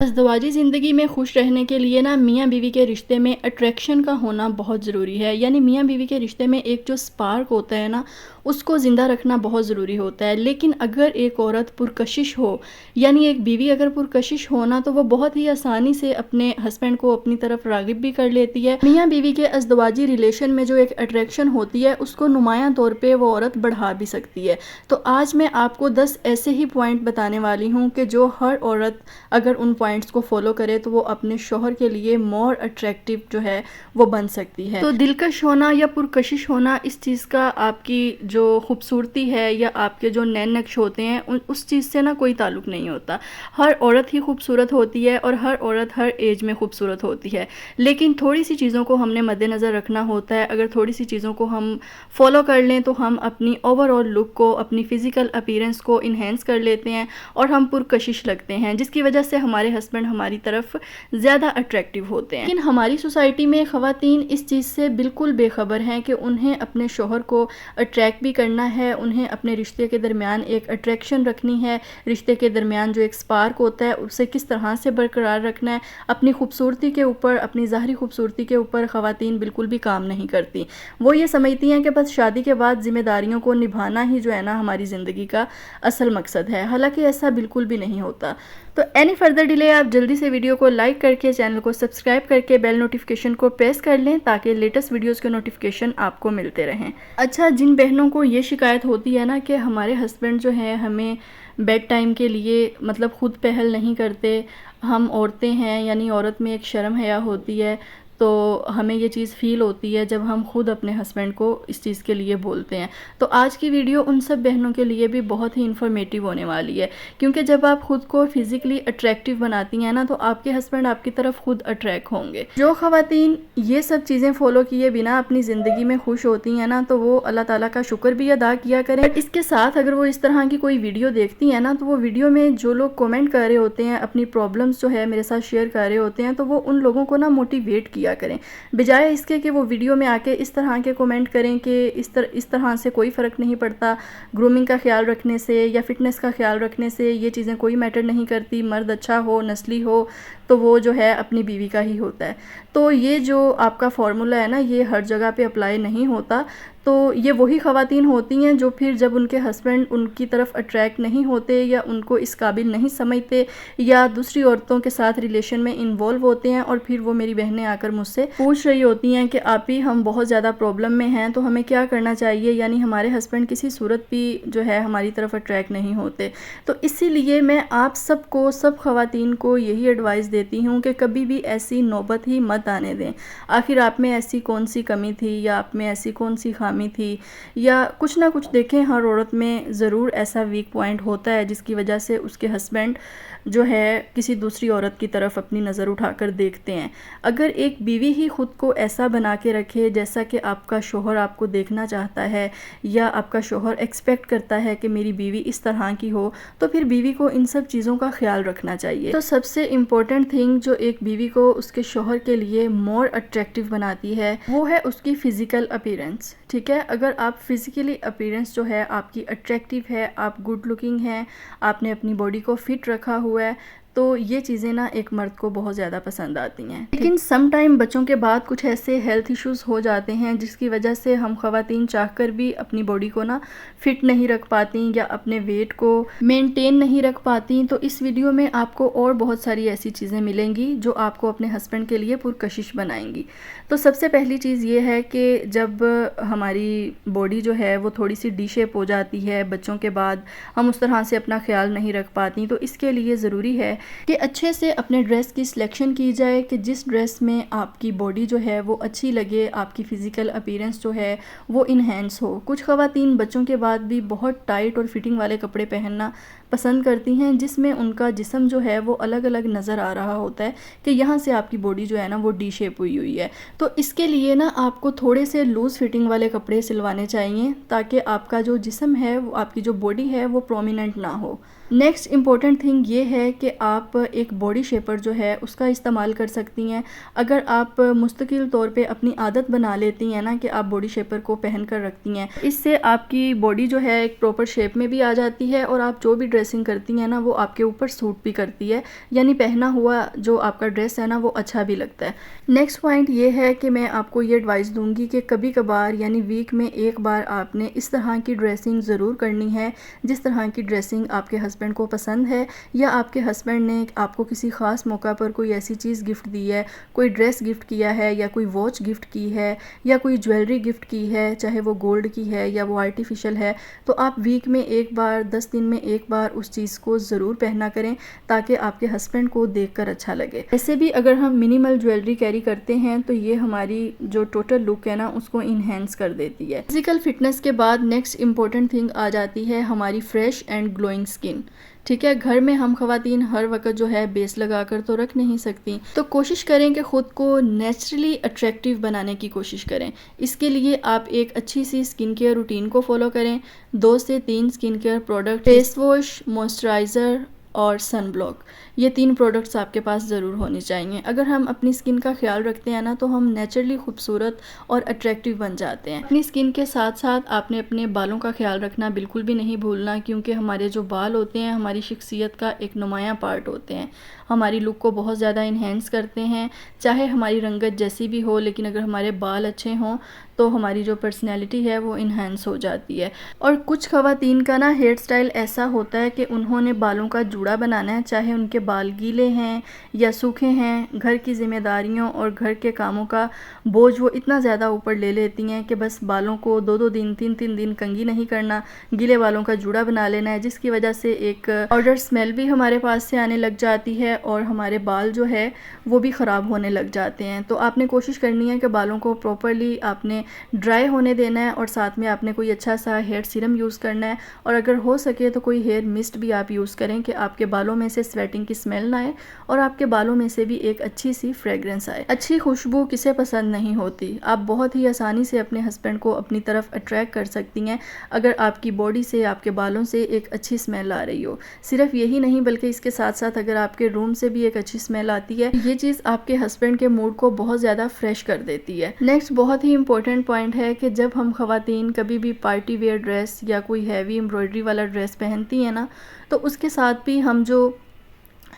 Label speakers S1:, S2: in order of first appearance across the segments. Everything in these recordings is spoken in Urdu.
S1: ازدواجی زندگی میں خوش رہنے کے لیے نا میاں بیوی کے رشتے میں اٹریکشن کا ہونا بہت ضروری ہے. یعنی میاں بیوی کے رشتے میں ایک جو سپارک ہوتا ہے نا اس کو زندہ رکھنا بہت ضروری ہوتا ہے. لیکن اگر ایک عورت پرکشش ہو، یعنی ایک بیوی اگر پرکشش ہونا تو وہ بہت ہی آسانی سے اپنے ہسبینڈ کو اپنی طرف راغب بھی کر لیتی ہے. میاں بیوی کے ازدواجی ریلیشن میں جو ایک اٹریکشن ہوتی ہے اس کو نمایاں طور پہ وہ عورت بڑھا بھی سکتی ہے. تو آج میں آپ کو 10 ایسے ہی پوائنٹ بتانے والی ہوں کہ جو ہر عورت اگر ان پوائنٹس کو فالو کرے تو وہ اپنے شوہر کے لیے مور اٹریکٹیو جو ہے وہ بن سکتی ہے. تو دلکش ہونا یا پرکشش ہونا اس چیز کا آپ کی جو خوبصورتی ہے یا آپ کے جو نین نقش ہوتے ہیں اس چیز سے نا کوئی تعلق نہیں ہوتا. ہر عورت ہی خوبصورت ہوتی ہے اور ہر عورت ہر ایج میں خوبصورت ہوتی ہے. لیکن تھوڑی سی چیزوں کو ہم نے مد نظر رکھنا ہوتا ہے. اگر تھوڑی سی چیزوں کو ہم فالو کر لیں تو ہم اپنی اوور آل لک کو، اپنی فزیکل اپیرنس کو انہینس کر لیتے ہیں اور ہم پرکشش لگتے ہیں، جس کی وجہ سے ہمارے ہسبینڈ ہماری طرف زیادہ اٹریکٹیو ہوتے ہیں. لیکن ہماری سوسائٹی میں خواتین اس چیز سے بالکل بے خبر ہیں کہ انہیں اپنے شوہر کو اٹریکٹ بھی کرنا ہے، انہیں اپنے رشتے کے درمیان ایک اٹریکشن رکھنی ہے، رشتے کے درمیان جو ایک سپارک ہوتا ہے اسے کس طرح سے برقرار رکھنا ہے. اپنی خوبصورتی کے اوپر، اپنی ظاہری خوبصورتی کے اوپر خواتین بالکل بھی کام نہیں کرتی. وہ یہ سمجھتی ہیں کہ بس شادی کے بعد ذمہ داریوں کو نبھانا ہی جو ہے نا ہماری زندگی کا اصل مقصد ہے، حالانکہ ایسا بالکل بھی نہیں ہوتا. تو اینی فردر ڈیلے آپ جلدی سے ویڈیو کو لائک کر کے چینل کو سبسکرائب کر کے بیل نوٹیفیکیشن کو پریس کر لیں تاکہ لیٹسٹ ویڈیوز کے نوٹیفیکیشن آپ کو ملتے رہیں. اچھا، جن بہنوں کو یہ شکایت ہوتی ہے نا کہ ہمارے ہسبینڈ جو ہیں ہمیں بیڈ ٹائم کے لیے مطلب خود پہل نہیں کرتے، ہم عورتیں ہیں، یعنی عورت میں ایک شرم حیا ہوتی ہے، تو ہمیں یہ چیز فیل ہوتی ہے جب ہم خود اپنے ہسبینڈ کو اس چیز کے لیے بولتے ہیں. تو آج کی ویڈیو ان سب بہنوں کے لیے بھی بہت ہی انفارمیٹیو ہونے والی ہے، کیونکہ جب آپ خود کو فزیکلی اٹریکٹیو بناتی ہیں نا تو آپ کے ہسبینڈ آپ کی طرف خود اٹریکٹ ہوں گے. جو خواتین یہ سب چیزیں فالو کیے بنا اپنی زندگی میں خوش ہوتی ہیں نا تو وہ اللہ تعالیٰ کا شکر بھی ادا کیا کریں. اس کے ساتھ اگر وہ اس طرح کی کوئی ویڈیو دیکھتی ہیں نا تو وہ ویڈیو میں جو لوگ کومنٹ کر رہے ہوتے ہیں، اپنی پرابلمس جو ہے میرے ساتھ شیئر کر رہے ہوتے ہیں، تو وہ ان لوگوں کو نا موٹیویٹ کیا کریں، بجائے اس کے کہ وہ ویڈیو میں آ کے اس طرح کے کومنٹ کریں کہ اس طرح سے کوئی فرق نہیں پڑتا، گرومنگ کا خیال رکھنے سے یا فٹنس کا خیال رکھنے سے یہ چیزیں کوئی میٹر نہیں کرتی، مرد اچھا ہو، نسلی ہو تو وہ جو ہے اپنی بیوی کا ہی ہوتا ہے. تو یہ جو آپ کا فارمولا ہے نا یہ ہر جگہ پہ اپلائی نہیں ہوتا. تو یہ وہی خواتین ہوتی ہیں جو پھر جب ان کے ہسبینڈ ان کی طرف اٹریکٹ نہیں ہوتے یا ان کو اس قابل نہیں سمجھتے یا دوسری عورتوں کے ساتھ ریلیشن میں انوالو ہوتے ہیں، اور پھر وہ میری بہنیں آ کر مجھ سے پوچھ رہی ہوتی ہیں کہ آپ ہی ہم بہت زیادہ پرابلم میں ہیں تو ہمیں کیا کرنا چاہیے، یعنی ہمارے ہسبینڈ کسی صورت بھی جو ہے ہماری طرف اٹریکٹ نہیں ہوتے. تو اسی لیے میں آپ سب کو، سب خواتین کو یہی ایڈوائس دیتی ہوں کہ کبھی بھی ایسی نوبت ہی مت آنے دیں. آخر آپ میں ایسی کون سی کمی تھی یا آپ میں ایسی کون سی خامی تھی یا کچھ نہ کچھ. دیکھیں ہر عورت میں ضرور ایسا ویک پوائنٹ ہوتا ہے جس کی وجہ سے اس کے ہسبینڈ جو ہے کسی دوسری عورت کی طرف اپنی نظر اٹھا کر دیکھتے ہیں. اگر ایک بیوی ہی خود کو ایسا بنا کے رکھے جیسا کہ آپ کا شوہر آپ کو دیکھنا چاہتا ہے یا آپ کا شوہر ایکسپیکٹ کرتا ہے کہ میری بیوی اس طرح کی ہو، تو پھر بیوی کو ان سب چیزوں کا خیال رکھنا چاہیے. تو سب سے امپورٹنٹ تھنگ جو ایک بیوی کو اس کے شوہر کے لیے مور اٹریکٹیو بناتی ہے وہ ہے اس کی فزیکل اپیرنس. ٹھیک ہے، اگر آپ فزیکلی اپیرنس جو ہے آپ کی اٹریکٹیو ہے، آپ گڈ لکنگ ہیں، آپ نے اپنی باڈی کو فٹ رکھا ہوا ہے، تو یہ چیزیں نا ایک مرد کو بہت زیادہ پسند آتی ہیں. لیکن سم ٹائم بچوں کے بعد کچھ ایسے ہیلتھ ایشوز ہو جاتے ہیں جس کی وجہ سے ہم خواتین چاہ کر بھی اپنی باڈی کو نا فٹ نہیں رکھ پاتی یا اپنے ویٹ کو مینٹین نہیں رکھ پاتی. تو اس ویڈیو میں آپ کو اور بہت ساری ایسی چیزیں ملیں گی جو آپ کو اپنے ہسبینڈ کے لیے پرکشش بنائیں گی. تو سب سے پہلی چیز یہ ہے کہ جب ہماری باڈی جو ہے وہ تھوڑی سی ڈی شیپ ہو جاتی ہے بچوں کے بعد، ہم اس طرح سے اپنا خیال نہیں رکھ پاتی، تو اس کے لیے ضروری ہے کہ اچھے سے اپنے ڈریس کی سلیکشن کی جائے کہ جس ڈریس میں آپ کی باڈی جو ہے وہ اچھی لگے، آپ کی فزیکل اپیرنس جو ہے وہ انہینس ہو. کچھ خواتین بچوں کے بعد بھی بہت ٹائٹ اور فٹنگ والے کپڑے پہننا پسند کرتی ہیں جس میں ان کا جسم جو ہے وہ الگ الگ نظر آ رہا ہوتا ہے کہ یہاں سے آپ کی باڈی جو ہے نا وہ ڈی شیپ ہوئی ہے. تو اس کے لیے نا آپ کو تھوڑے سے لوز فٹنگ والے کپڑے سلوانے چاہیے تاکہ آپ کا جو جسم ہے، آپ کی جو باڈی ہے وہ پرومیننٹ نہ ہو. نیکسٹ امپورٹنٹ تھنگ یہ ہے کہ آپ ایک باڈی شیپر جو ہے اس کا استعمال کر سکتی ہیں. اگر آپ مستقل طور پہ اپنی عادت بنا لیتی ہیں نا کہ آپ باڈی شیپر کو پہن کر رکھتی ہیں، اس سے آپ کی باڈی جو ہے ایک پراپر شیپ میں بھی آ جاتی ہے اور آپ جو بھی ڈریس ڈریسنگ کرتی ہیں نا وہ آپ کے اوپر سوٹ بھی کرتی ہے، یعنی پہنا ہوا جو آپ کا ڈریس ہے نا وہ اچھا بھی لگتا ہے۔ نیکسٹ پوائنٹ یہ ہے کہ میں آپ کو یہ ایڈوائس دوں گی کہ کبھی کبھار یعنی ویک میں ایک بار آپ نے اس طرح کی ڈریسنگ ضرور کرنی ہے جس طرح کی ڈریسنگ آپ کے ہسبینڈ کو پسند ہے، یا آپ کے ہسبینڈ نے آپ کو کسی خاص موقع پر کوئی ایسی چیز گفٹ دی ہے، کوئی ڈریس گفٹ کیا ہے یا کوئی واچ گفٹ کی ہے یا کوئی جویلری گفٹ کی ہے، چاہے وہ گولڈ کی ہے یا وہ آرٹیفیشل ہے، تو آپ ویک میں ایک بار 10 دن میں ایک بار اس چیز کو ضرور پہنا کریں تاکہ آپ کے ہسبینڈ کو دیکھ کر اچھا لگے۔ ایسے بھی اگر ہم منیمل جویلری کیری کرتے ہیں تو یہ ہماری جو ٹوٹل لک ہے نا اس کو انہینس کر دیتی ہے۔ فزیکل فٹنس کے بعد نیکسٹ امپورٹنٹ تھنگ آ جاتی ہے ہماری فریش اینڈ گلوئنگ اسکن۔ ٹھیک ہے، گھر میں ہم خواتین ہر وقت جو ہے بیس لگا کر تو رکھ نہیں سکتی، تو کوشش کریں کہ خود کو نیچرلی اٹریکٹیو بنانے کی کوشش کریں۔ اس کے لیے آپ ایک اچھی سی اسکن کیئر روٹین کو فالو کریں، 2 سے 3 skin care product, face wash, moisturiser اور سن بلاک، یہ 3 پروڈکٹس آپ کے پاس ضرور ہونی چاہیے۔ اگر ہم اپنی اسکن کا خیال رکھتے ہیں نا تو ہم نیچرلی خوبصورت اور اٹریکٹیو بن جاتے ہیں۔ اپنی اسکن کے ساتھ ساتھ آپ نے اپنے بالوں کا خیال رکھنا بالکل بھی نہیں بھولنا، کیونکہ ہمارے جو بال ہوتے ہیں ہماری شخصیت کا ایک نمایاں پارٹ ہوتے ہیں، ہماری لک کو بہت زیادہ انہینس کرتے ہیں۔ چاہے ہماری رنگت جیسی بھی ہو لیکن اگر ہمارے بال اچھے ہوں تو ہماری جو پرسنالٹی ہے وہ انہینس ہو جاتی ہے۔ اور کچھ خواتین کا نا ہیئر سٹائل ایسا ہوتا ہے کہ انہوں نے بالوں کا جوڑا بنانا ہے، چاہے ان کے بال گیلے ہیں یا سوکھے ہیں، گھر کی ذمہ داریوں اور گھر کے کاموں کا بوجھ وہ اتنا زیادہ اوپر لے لیتی ہیں کہ بس بالوں کو 2 دن 3 دن کنگھی نہیں کرنا، گیلے بالوں کا جوڑا بنا لینا ہے، جس کی وجہ سے ایک پاؤڈر اسمیل بھی ہمارے پاس سے آنے لگ جاتی ہے اور ہمارے بال جو ہے وہ بھی خراب ہونے لگ جاتے ہیں۔ تو آپ نے کوشش کرنی ہے کہ بالوں کو پراپرلی آپ نے ڈرائی ہونے دینا ہے، اور ساتھ میں آپ نے کوئی اچھا سا ہیئر سیرم یوز کرنا ہے، اور اگر ہو سکے تو کوئی ہیئر مسٹ بھی آپ یوز کریں کہ آپ کے بالوں میں سے سویٹنگ کی اسمیل نہ آئے اور آپ کے بالوں میں سے بھی ایک اچھی سی فریگرنس آئے۔ اچھی خوشبو کسے پسند نہیں ہوتی؟ آپ بہت ہی آسانی سے اپنے ہسبینڈ کو اپنی طرف اٹریکٹ کر سکتی ہیں اگر آپ کی باڈی سے، آپ کے بالوں سے ایک اچھی اسمیل آ رہی ہو۔ صرف یہی نہیں بلکہ اس کے ساتھ ساتھ اگر آپ کے روم سے بھی ایک اچھی اسمیل آتی ہے، یہ چیز آپ کے ہسبینڈ کے موڈ کو بہت زیادہ فریش کر دیتی ہے۔ نیکسٹ بہت ہی امپورٹنٹ پوائنٹ ہے کہ جب ہم خواتین کبھی بھی پارٹی ویئر ڈریس یا کوئی ہیوی امبرائڈری والا ڈریس پہنتی ہیں نا، تو اس کے ساتھ بھی ہم جو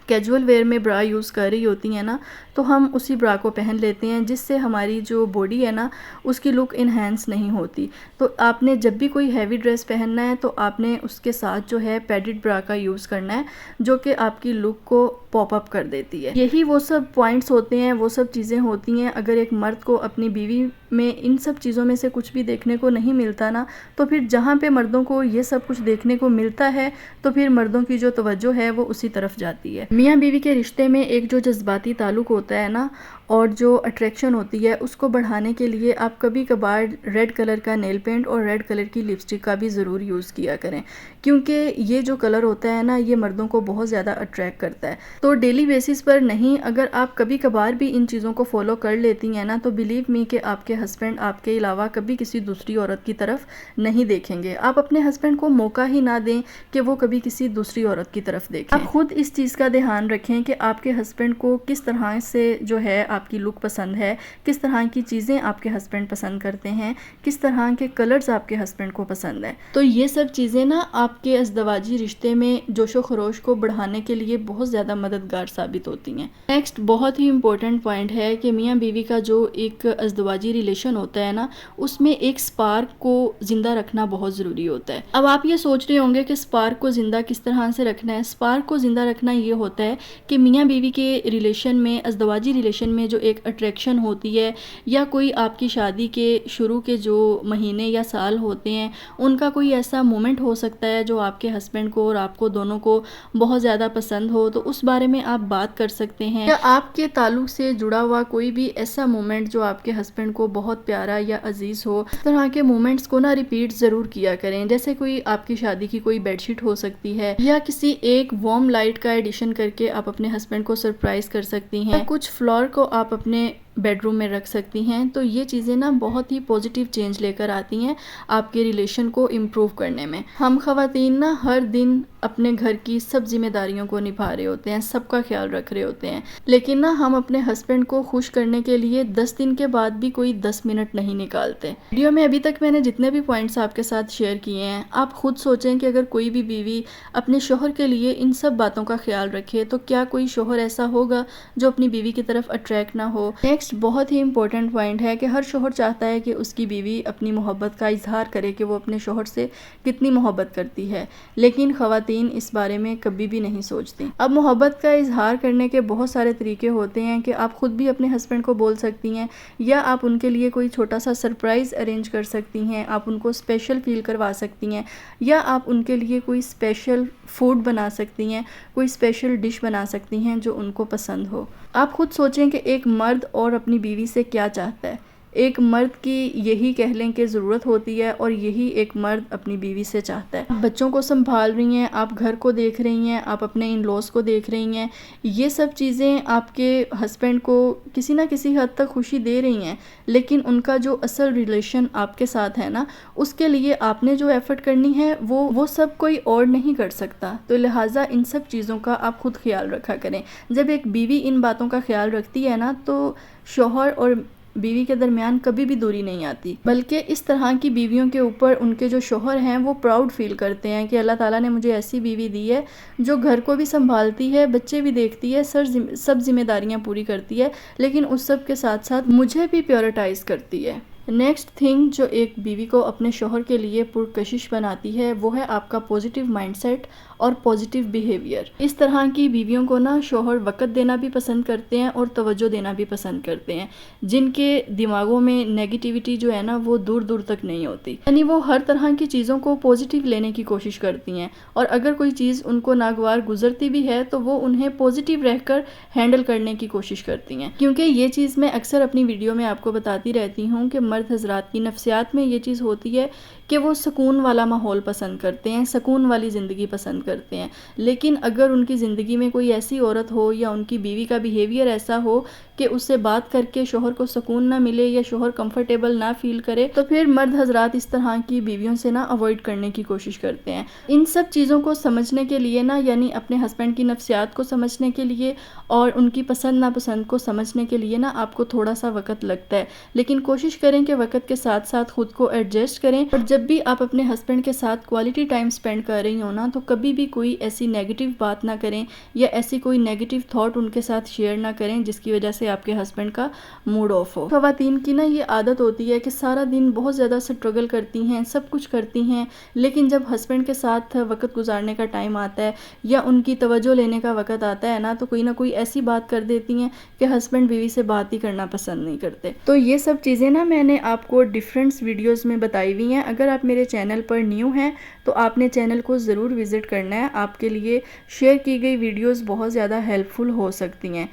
S1: کیجول ویئر میں برا یوز کر رہی ہوتی ہیں نا تو ہم اسی برا کو پہن لیتے ہیں، جس سے ہماری جو باڈی ہے نا اس کی لک انہینس نہیں ہوتی۔ تو آپ نے جب بھی کوئی ہیوی ڈریس پہننا ہے تو آپ نے اس کے ساتھ جو ہے پیڈڈ برا کا یوز کرنا ہے، جو کہ آپ کی لک کو پاپ اپ کر دیتی ہے۔ یہی وہ سب پوائنٹس ہوتے ہیں، وہ سب چیزیں ہوتی ہیں، اگر ایک مرد کو اپنی بیوی میں ان سب چیزوں میں سے کچھ بھی دیکھنے کو نہیں ملتا نا، تو پھر جہاں پہ مردوں کو یہ سب کچھ دیکھنے کو ملتا ہے تو پھر مردوں کی جو توجہ ہے وہ اسی طرف جاتی ہے۔ میاں بیوی کے رشتے میں ایک جو جذباتی تعلق ہوتا ہے نا اور جو اٹریکشن ہوتی ہے اس کو بڑھانے کے لیے آپ کبھی کبھار ریڈ کلر کا نیل پینٹ اور ریڈ کلر کی لپسٹک کا بھی ضرور یوز کیا کریں، کیونکہ یہ جو کلر ہوتا ہے نا یہ مردوں کو بہت زیادہ اٹریکٹ کرتا ہے۔ تو ڈیلی بیسس پر نہیں، اگر آپ کبھی کبھار بھی ان چیزوں کو فالو کر لیتی ہیں نا تو بلیو می کہ آپ کے ہسبینڈ آپ کے علاوہ کبھی کسی دوسری عورت کی طرف نہیں دیکھیں گے۔ آپ اپنے ہسبینڈ کو موقع ہی نہ دیں کہ وہ کبھی کسی دوسری عورت کی طرف دیکھیں۔ آپ خود اس چیز کا دھیان رکھیں کہ آپ کے ہسبینڈ کو کس طرح سے جو ہے آپ کی لک پسند ہے، کس طرح کی چیزیں آپ کے ہسبینڈ پسند کرتے ہیں، کس طرح کے کلرز آپ کے ہسبینڈ کو پسند ہیں۔ تو یہ سب چیزیں نا آپ کے ازدواجی رشتے میں جوش و خروش کو بڑھانے کے لیے بہت زیادہ مددگار ثابت ہوتی ہیں۔ نیکسٹ بہت ہی امپورٹنٹ پوائنٹ ہے کہ میاں بیوی کا جو ایک ازدواجی ریلیشن ہوتا ہے نا اس میں ایک سپارک کو زندہ رکھنا بہت ضروری ہوتا ہے۔ اب آپ یہ سوچ رہے ہوں گے کہ سپارک کو زندہ کس طرح سے رکھنا ہے؟ سپارک کو زندہ رکھنا یہ ہوتا ہے کہ میاں بیوی کے ریلیشن میں، ازدواجی ریلیشن میں جو ایک اٹریکشن ہوتی ہے، یا کوئی آپ کی شادی کے شروع کے جو مہینے یا سال ہوتے ہیں ان کا کوئی ایسا مومنٹ ہو سکتا ہے جو آپ کے ہسبینڈ کو اور آپ کو دونوں کو بہت زیادہ پسند ہو، تو اس بارے میں آپ بات کر سکتے ہیں۔ یا آپ کے تعلق سے جڑا ہوا کوئی بھی ایسا مومنٹ جو آپ کے ہسبینڈ کو بہت پیارا یا عزیز ہو، اس طرح کے مومنٹس کو نا ریپیٹ ضرور کیا کریں۔ جیسے کوئی آپ کی شادی کی کوئی بیڈ شیٹ ہو سکتی ہے، یا کسی ایک وارم لائٹ کا ایڈیشن کر کے آپ اپنے ہسبینڈ کو سرپرائز کر سکتی ہیں، کچھ فلاور کو آپ اپنے بیڈ روم میں رکھ سکتی ہیں۔ تو یہ چیزیں نا بہت ہی پوزیٹیو چینج لے کر آتی ہیں آپ کے ریلیشن کو امپروو کرنے میں۔ ہم خواتین نا ہر دن اپنے گھر کی سب ذمہ داریوں کو نبھا رہے ہوتے ہیں، سب کا خیال رکھ رہے ہوتے ہیں، لیکن نا ہم اپنے ہسبینڈ کو خوش کرنے کے لیے 10 دن کے بعد بھی کوئی 10 منٹ نہیں نکالتے۔ ویڈیو میں ابھی تک میں نے جتنے بھی پوائنٹس آپ کے ساتھ شیئر کیے ہیں، آپ خود سوچیں کہ اگر کوئی بھی بیوی اپنے شوہر کے لیے ان سب باتوں کا خیال رکھے تو کیا کوئی شوہر ایسا ہوگا جو اپنی بیوی کی طرف اٹریکٹ نہ ہو۔ نیکسٹ بہت ہی امپورٹنٹ پوائنٹ ہے کہ ہر شوہر چاہتا ہے کہ اس کی بیوی اپنی محبت کا اظہار کرے کہ وہ اپنے شوہر سے کتنی محبت کرتی ہے، لیکن خواتین اس بارے میں کبھی بھی نہیں سوچتی۔ اب محبت کا اظہار کرنے کے بہت سارے طریقے ہوتے ہیں کہ آپ خود بھی اپنے ہسبینڈ کو بول سکتی ہیں، یا آپ ان کے لیے کوئی چھوٹا سا سرپرائز ارینج کر سکتی ہیں، آپ ان کو اسپیشل فیل کروا سکتی ہیں، یا آپ ان کے لیے کوئی اسپیشل فوڈ بنا سکتی ہیں، کوئی اسپیشل ڈش بنا سکتی ہیں جو ان کو پسند ہو۔ آپ خود سوچیں کہ ایک مرد اور اپنی بیوی سے کیا چاہتا ہے۔ ایک مرد کی یہی کہہ لیں کہ ضرورت ہوتی ہے، اور یہی ایک مرد اپنی بیوی سے چاہتا ہے۔ آپ بچوں کو سنبھال رہی ہیں، آپ گھر کو دیکھ رہی ہیں، آپ اپنے ان لوز کو دیکھ رہی ہیں، یہ سب چیزیں آپ کے ہسبینڈ کو کسی نہ کسی حد تک خوشی دے رہی ہیں، لیکن ان کا جو اصل ریلیشن آپ کے ساتھ ہے نا، اس کے لیے آپ نے جو ایفرٹ کرنی ہے وہ سب کوئی اور نہیں کر سکتا۔ تو لہٰذا ان سب چیزوں کا آپ خود خیال رکھا کریں۔ جب ایک بیوی ان باتوں کا خیال رکھتی ہے نا، تو شوہر اور بیوی کے درمیان کبھی بھی دوری نہیں آتی، بلکہ اس طرح کی بیویوں کے اوپر ان کے جو شوہر ہیں وہ پراؤڈ فیل کرتے ہیں کہ اللہ تعالیٰ نے مجھے ایسی بیوی دی ہے جو گھر کو بھی سنبھالتی ہے، بچے بھی دیکھتی ہے، سب ذمہ داریاں پوری کرتی ہے، لیکن اس سب کے ساتھ ساتھ مجھے بھی پیورٹائز کرتی ہے۔ نیکسٹ تھنگ جو ایک بیوی کو اپنے شوہر کے لیے پرکشش بناتی ہے وہ ہے آپ کا پوزیٹیو مائنڈ سیٹ اور پوزیٹیو بیہیویئر۔ اس طرح کی بیویوں کو نا شوہر وقت دینا بھی پسند کرتے ہیں اور توجہ دینا بھی پسند کرتے ہیں، جن کے دماغوں میں نیگیٹیوٹی جو ہے نا وہ دور دور تک نہیں ہوتی، یعنی وہ ہر طرح کی چیزوں کو پوزیٹیو لینے کی کوشش کرتی ہیں، اور اگر کوئی چیز ان کو ناگوار گزرتی بھی ہے تو وہ انہیں پوزیٹیو رہ کر ہینڈل کرنے کی کوشش کرتی ہیں۔ کیونکہ یہ چیز میں اکثر اپنی ویڈیو میں آپ کو بتاتی رہتی ہوں کہ مرد حضرات کی نفسیات میں یہ چیز ہوتی ہے کہ وہ سکون والا ماحول پسند کرتے ہیں، سکون والی زندگی پسند کرتے ہیں، لیکن اگر ان کی زندگی میں کوئی ایسی عورت ہو یا ان کی بیوی کا بیہیویئر ایسا ہو کہ اس سے بات کر کے شوہر کو سکون نہ ملے یا شوہر کمفرٹیبل نہ فیل کرے، تو پھر مرد حضرات اس طرح کی بیویوں سے نا اوائڈ کرنے کی کوشش کرتے ہیں۔ ان سب چیزوں کو سمجھنے کے لیے نا، یعنی اپنے ہسبینڈ کی نفسیات کو سمجھنے کے لیے اور ان کی پسند ناپسند کو سمجھنے کے لیے نا آپ کو تھوڑا سا وقت لگتا ہے، لیکن کوشش کریں کہ وقت کے ساتھ ساتھ خود کو ایڈجسٹ کریں، اور جب بھی آپ اپنے ہسبینڈ کے ساتھ کوالٹی ٹائم سپینڈ کر رہی ہو نا، تو کبھی بھی کوئی ایسی نیگیٹو بات نہ کریں یا ایسی کوئی نیگیٹو تھاٹ ان کے ساتھ شیئر نہ کریں جس کی وجہ سے آپ کے ہسبینڈ کا موڈ آف ہو۔ خواتین کی نا یہ عادت ہوتی ہے کہ سارا دن بہت زیادہ سٹرگل کرتی ہیں، سب کچھ کرتی ہیں، لیکن جب ہسبینڈ کے ساتھ وقت گزارنے کا ٹائم آتا ہے یا ان کی توجہ لینے کا وقت آتا ہے نا، تو کوئی نہ کوئی ایسی بات کر دیتی ہیں کہ ہسبینڈ بیوی سے بات ہی کرنا پسند نہیں کرتے۔ تو یہ سب چیزیں نا میں نے آپ کو ڈیفرنٹ ویڈیوز میں بتائی ہوئی ہیں۔ اگر آپ میرے چینل پر نیو ہیں تو آپ نے چینل کو ضرور وزٹ کرنا ہے، آپ کے لیے شیئر کی گئی ویڈیوز بہت زیادہ ہیلپ فل ہو سکتی ہیں،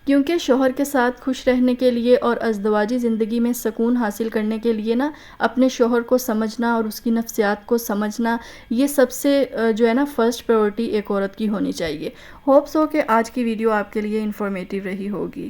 S1: کیونکہ شوہر کے ساتھ خوش رہنے کے لیے اور ازدواجی زندگی میں سکون حاصل کرنے کے لیے نا اپنے شوہر کو سمجھنا اور اس کی نفسیات کو سمجھنا، یہ سب سے جو ہے نا فرسٹ پریورٹی ایک عورت کی ہونی چاہیے۔ ہوپ سو کہ آج کی ویڈیو آپ کے لیے انفارمیٹیو رہی ہوگی۔